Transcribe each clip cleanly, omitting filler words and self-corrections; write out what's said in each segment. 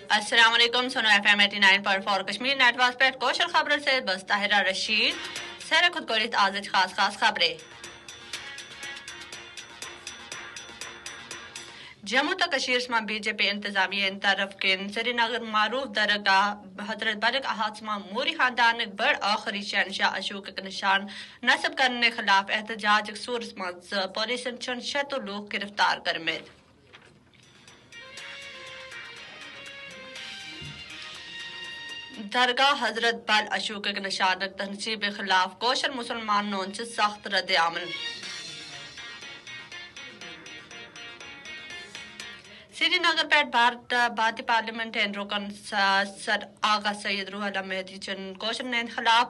अस्सलाम वालेकुम। सुनो FM 89.4 कश्मीर नेटवर्क पर कौशल खबर से बस ताहिरा रशीद सर खुद कोरित आज खास खबरें। जम्मू तो कशीर में बीजेपी इंतजामिया तरफ किन श्रीनगर मारूफ दरगाह हजरत बलक हादमा मोरी खानदान बड़ आखिरी शहनशाह अशोक निशान नस्ब करने खिलाफ एहतजाज सूरत मज पुलिस शत लोग गिरफ्तार करमेद। दरगाह हजरत बल अशोक निशान तहसीब खिलाफ कौशल मुसलमानों से सख्त रद्द अमल। श्रीनगर पे भारतीय पार्लियामेंट रुकन सर आगा सैयद रूह मेहदी चन कौशल ने खिलाफ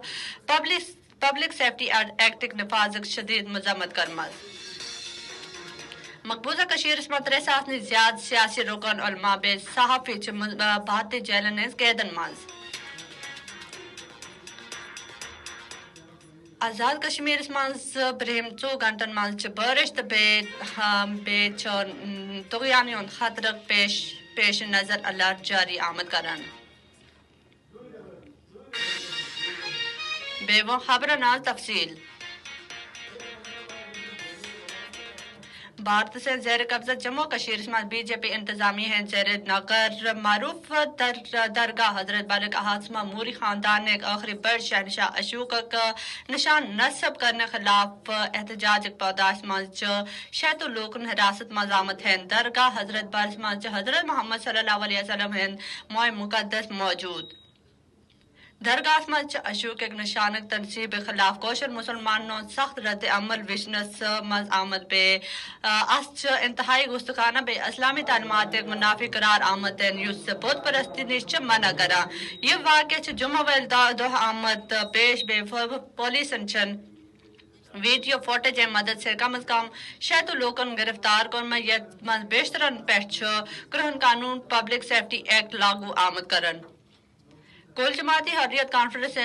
पब्लिक सेफ्टी एक्ट नफाज शदीद मजम्मत करमत। मकबूजा कशीर में 3 ज्यादा सियासी रुकन उलमा बे सहाफी भारतीय जेलन कैदन मज। आजाद कश्मीर मज ब्रहम 2 घंटन मज बारिश तो बे तुगयानी खतर पेश नजर अलर्ट जारी आमद करन। बेवो खबर नाल तफसील। भारत से जेर कब्जा जम्मू कशीर में बीजेपी इंतजामी है जेर नगर मारूफ दरगाह हजरत बलक हादमा मूरी खानदान ने आखिरी बड़ शहनशाह अशोक का निशान नस्ब करने खिलाफ एहतजाज पौदाश मज शत लोग हिरासत मजामत हैं। दरगाह हजरत बल मज हजरत मोहम्मद सल्लल्लाहु अलैहि वसल्लम हैं मोय मुकद्दस मौजूद। दरगाह मज अशोक एक निशान तनसीब खिलाफ कौशल मुसलमानों सख्त रद्द अमल विशनस मज आमद बे इंतहाई गुस्तखाना बे इस्लामी तालीमात मुनाफी करार आमद यूस बुत परस्ती निश्च मना करा। ये वाक़ जुम्मा दोह आमद पेश बे पुलिस वीडियो फुटेज मदद से कम अज कम शत लोकन गिरफ्तार कर बेशतरन पे कृहन कानून पब्लिक सेफ्टी एक्ट लागू आमद करन। कुल जमाती हर्रियत कॉन्फ्रेंस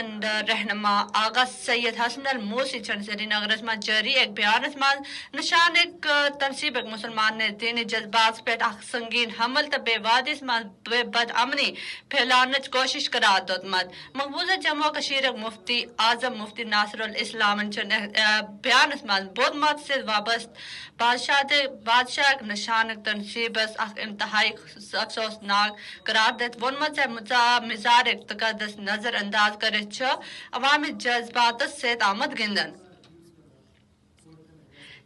रहनमा आगा सैयद हसन अल मोसी श्रीनगर में जारी एक बयान में निशान एक तनसीब एक मुसलमान ने दीनी जज्बात पे संगीन हमल तबे वादिस में बद अमनी फैलाने की कोशिश करार दत मकबूजा जम्मू कशीर मुफ्ती आजम मुफ्ती नासिरुल इस्लाम बयान में बौद्ध मत से वाबस्त बादशाह निशान तनसीब इंतहाई अफसोसनाक करार देत वन मत मिजार तकदस नजरअंदाज करे अवामी जज्बात से आमद गिंदन।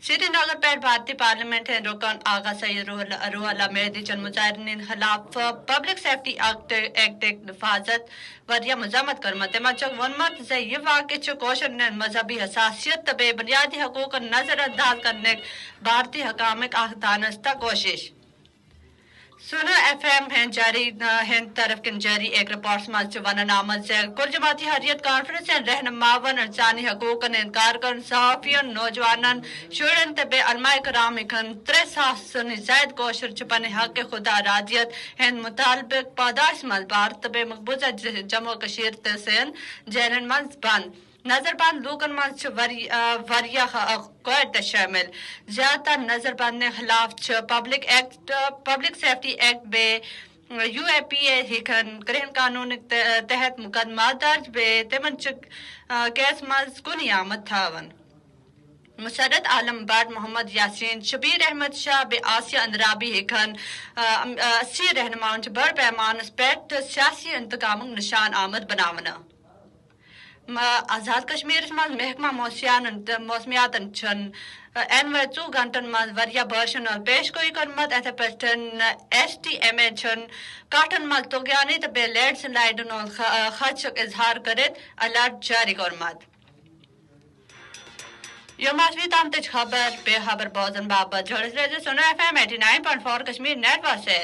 श्रीनगर पर भारतीय पार्लियामेंट रुकन आगा सैयद रूह मेहदी चंद मुजाहिरीन खिलाफ पब्लिक सेफ्टी एक्ट हिफाजत वरिया मजामत करमत मचक वनमत से ये वाक़ कौशल ने मजहबी हसासियत तबे बुनियादी हकूक नजरअंदाज करने भारतीय हकाम दानस्ता कोशिश। सुनो FM हैं जारी हैं तरफ किन जारी एक रिपोर्ट मज वन आमद से कुल जमाती हरियत कॉन्फ्रेंस रहनुमावन इंसानी हकूक ने इनकार कर सहाफियन नौजवानन शुरन तबे अलमाए कराम इखन 300 जायद कोशर छपने हक खुदा रादियत हैं मुतालबिक पादाश मज बार तबे मकबूजा जम्मू कशीर तसेन जैलन मज बंद नजरबंद लोगन मज वरिया कोयत शामिल ज्यादा नजरबंद खिलाफ पब्लिक सेफ्टी एक्ट बे UAPA हिकन करहन कानून तहत मुकदमा दर्ज बे तेमन केस मज कुनी आमद थावन। मुसरत आलम बट मोहम्मद यासीन शबीर अहमद शाह बे आसिया अंदराबी हिकन 80 रहनुमाओं बड़ पैमान पेट सियासी इंतकाम निशान आमद बनावना। आजाद कश्मीर में महकमा मौसमियात एनवे 2 घंटन मज वरिया बर्शन और पेश कोई करमत एथे पटन STMA काटन मज तुगयानी तबे लैंड स्लाइड खर्च इजहार करेत अलर्ट जारी करमत। यो मासवी ताम खबर बेखबर बोजन बाबा जोड़ सुनो FM 89.4 कश्मीर नेटवर्क से।